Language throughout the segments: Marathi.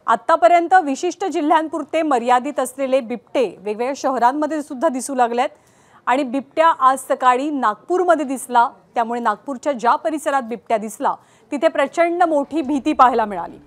आतापर्यंत विशिष्ट जिल्ह्यांपुरते मर्यादित असलेले बिबटे वेगवेगळ्या शहरांमध्ये सुद्धा दिसू लागलेत आणि बिबट्या आज सकाळी नागपूरमध्ये दिसला। त्यामुळे नागपूरच्या ज्या परिसरात बिबट्या दिसला तिथे प्रचंड मोठी भीती पाहायला मिळाली।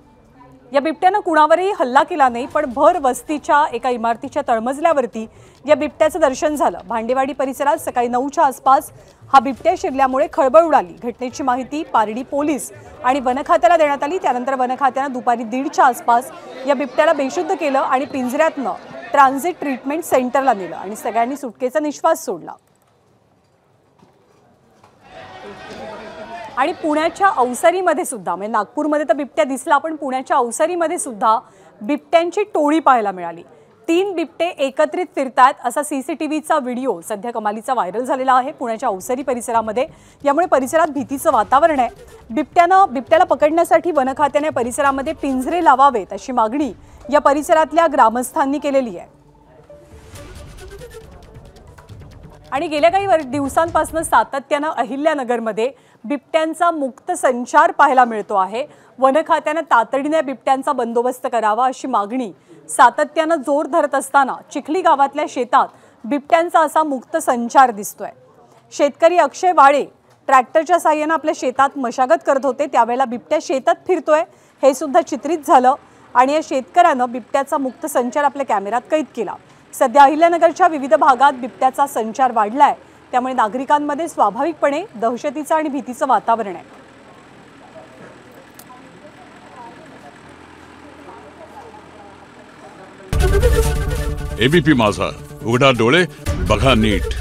या बिबट्याने कुणावरही हल्ला केला नाही, पण भर वस्तीच्या एका इमारतीच्या तळमजल्यावरती या बिबट्याचं दर्शन झालं। भांडेवाडी परिसरात सकाळी 9च्या आसपास हा बिबट्या शिरल्यामुळे खळबळ उडाली। घटनेची माहिती पारडी पोलीस आणि वन खात्याला देण्यात आली। त्यानंतर वन खात्याने दुपारी 1:30च्या आसपास या बिबट्याला बेशुद्ध केलं आणि पिंजऱ्यातनं ट्रान्झिट ट्रीटमेंट सेंटरला नेलं आणि सगळ्यांनी सुटकेचा निश्वास सोडला। आणि पुण्याच्या अवसरीमध्ये सुद्धा, म्हणजे नागपूरमध्ये तर बिबट्या दिसला, पण पुण्याच्या अवसरीमध्ये सुद्धा बिबट्यांची टोळी पाहायला मिळाली। 3 बिबटे एकत्रित फिरतात असा सीसीटीव्हीचा व्हिडिओ सध्या कमालीचा व्हायरल झालेला आहे पुण्याच्या अवसरी परिसरामध्ये। यामुळे परिसरात भीतीचं वातावरण आहे। बिबट्याला पकडण्यासाठी वन खात्याने परिसरामध्ये पिंजरे लावावेत अशी मागणी या परिसरातल्या ग्रामस्थांनी केलेली आहे। आणि गेल्या काही दिवसांपासून सातत्याने अहिल्यानगरमध्ये बिबट्यांचा मुक्त संचार पाहायला मिळतो आहे। वन खात्याने तातडीने बिबट्यांचा बंदोबस्त करावा अशी मागणी सातत्याने जोर धरत असताना चिखली गावातल्या शेतात बिबट्यांचा असा मुक्त संचार दिसतोय। शेतकरी अक्षय वाळे ट्रॅक्टरच्या साहाय्याने आपल्या शेतात मशागत करत होते, त्यावेळेला बिबट्या शेतात फिरतोय हे सुद्धा चित्रित झालं आणि या शेतकऱ्यानं बिबट्याचा मुक्त संचार आपल्या कॅमेऱ्यात कैद केला। सध्या अहिल्यानगरच्या विविध भागात बिबट्याचा संचार वाढलाय, त्यामुळे नागरिकांमध्ये स्वाभाविकपणे दहशतीचं आणि भीतीचं वातावरण आहे। एबीपी माझा, उघडा डोळे बघा नीट।